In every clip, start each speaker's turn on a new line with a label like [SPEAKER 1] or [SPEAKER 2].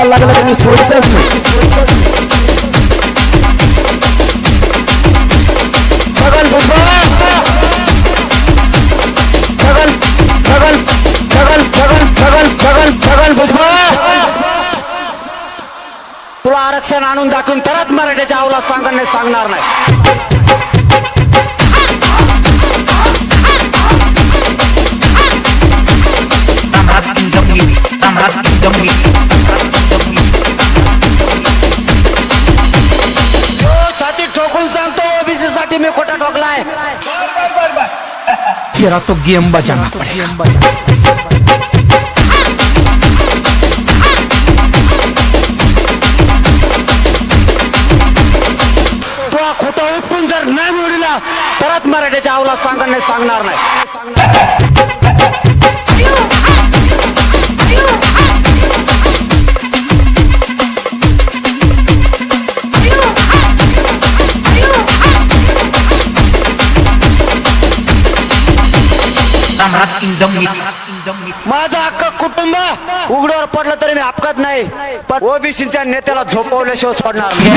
[SPEAKER 1] नादाला लागलं की मी सोडतच नाही. छगन भुजबळ छगन छगन छगन छगन छगन छगन छगन भुजबळ तुला आरक्षण आणून दाखवून तरच मराठीच्या अवलाद सांगणे सांगणार नाही. छाती ठोकून सांगतो ओबीसी साठी मी खोटा ठोकलाय.
[SPEAKER 2] तेरा तो गेम बजाना पड़ेगा.
[SPEAKER 1] तो खोटा उठून जर नाही मिळला तरच मराठीच्या अवलाद सांगणे सांगणार नाही. माझं अख्खं कुटुंब उघड्यावर पडलं तरी मी अपघात नाही, पण ओबीसीच्या नेत्याला झोपवल्याशिवाय सोडणार नाही.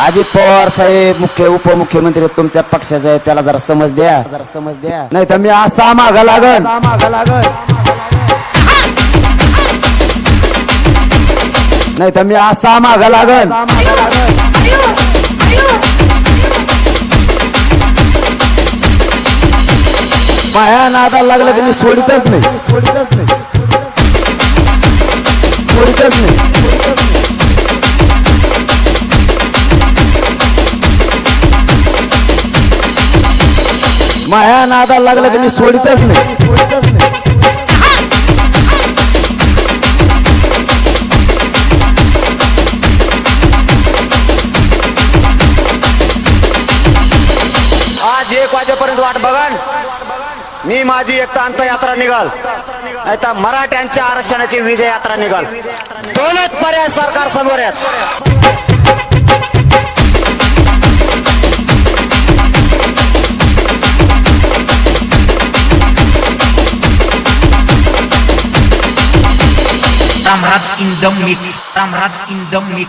[SPEAKER 1] अजित पवार साहेब उपमुख्यमंत्री तुमच्या पक्षाचे आहेत, त्याला जरा समज द्या, नाही तर मी असा मागा लागल. नाही तर मी असा मागा लागल. माया नादाला लागलं की मी सोडितच नाही. माया नादाला लागलं की मी सोडितच नाही. आज 1 वाजेपर्यंत वाट बघा, मी माझी एकता अंतयात्रा निघाल, नाहीतर मराठ्यांच्या आरक्षणाची विजय यात्रा निघाल. दोनच पर्याय सरकार समोर आहेत.
[SPEAKER 2] Ramraj in the mix.